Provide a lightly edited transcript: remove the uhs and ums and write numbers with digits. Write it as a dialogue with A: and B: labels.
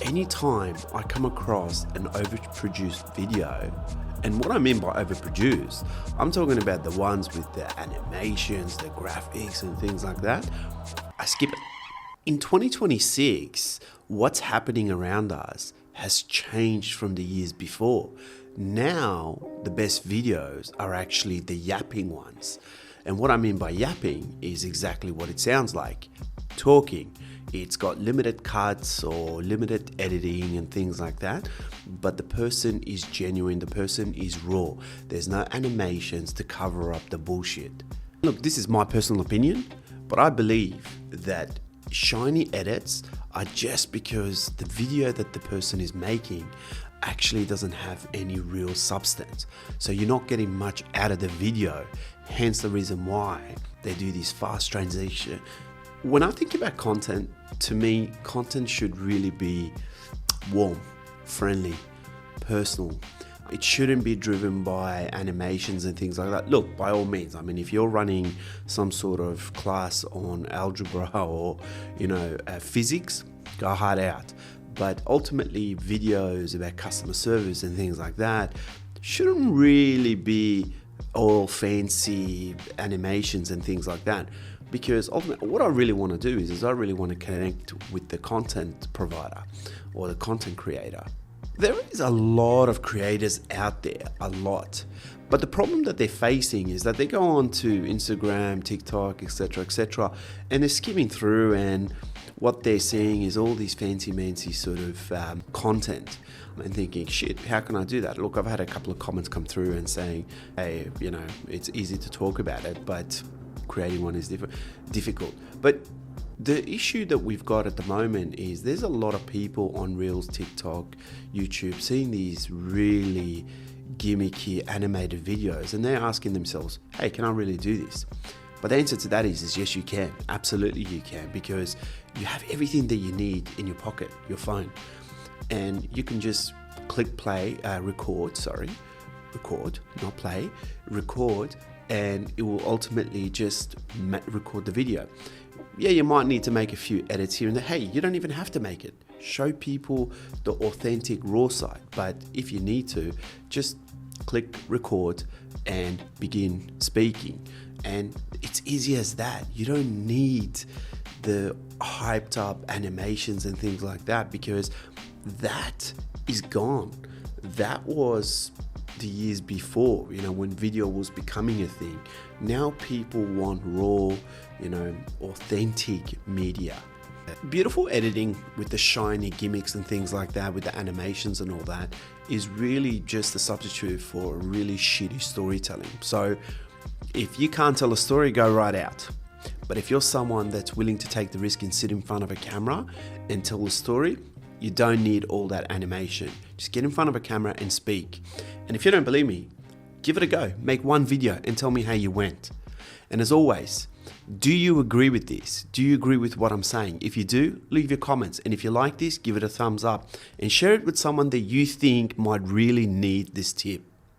A: anytime I come across an overproduced video, and what I mean by overproduced, I'm talking about the ones with the animations, the graphics and things like that, I skip it. In 2026, what's happening around us has changed from the years before. Now, the best videos are actually the yapping ones. And what I mean by yapping is exactly what it sounds like, talking. It's got limited cuts or limited editing and things like that, but the person is genuine, the person is raw. There's no animations to cover up the bullshit. Look, this is my personal opinion, but I believe that shiny edits are just because the video that the person is making actually doesn't have any real substance. So you're not getting much out of the video, hence the reason why they do this fast transition. When I think about content, to me, content should really be warm, friendly, personal. It shouldn't be driven by animations and things like that. Look, by all means, I mean, if you're running some sort of class on algebra or, physics, go hard out. But ultimately, videos about customer service and things like that shouldn't really be all fancy animations and things like that. Because ultimately, what I really want to do is I really want to connect with the content provider or the content creator. There is a lot of creators out there, a lot. But the problem that they're facing is that they go on to Instagram, TikTok, etc., and they're skimming through, and what they're seeing is all these fancy sort of content. And thinking, shit, how can I do that? Look, I've had a couple of comments come through and saying, hey, it's easy to talk about it, but creating one is difficult. But the issue that we've got at the moment is there's a lot of people on Reels, TikTok, YouTube seeing these really gimmicky animated videos, and they're asking themselves, hey, can I really do this? But the answer to that is yes, you can. Absolutely you can, because you have everything that you need in your pocket, your phone. And you can just click play, record, not play, record, and it will ultimately just record the video. Yeah, you might need to make a few edits here and there. Hey, you don't even have to make it. Show people the authentic raw side. But if you need to, just click record and begin speaking. And it's easy as that. You don't need the hyped up animations and things like that, because that is gone. That was the years before, when video was becoming a thing. Now people want raw, authentic media. Beautiful editing with the shiny gimmicks and things like that, with the animations and all that, is really just a substitute for really shitty storytelling. So if you can't tell a story, go right out. But if you're someone that's willing to take the risk and sit in front of a camera and tell a story, you don't need all that animation. Just get in front of a camera and speak. And if you don't believe me, give it a go. Make one video and tell me how you went. And as always, do you agree with this? Do you agree with what I'm saying? If you do, leave your comments. And if you like this, give it a thumbs up and share it with someone that you think might really need this tip.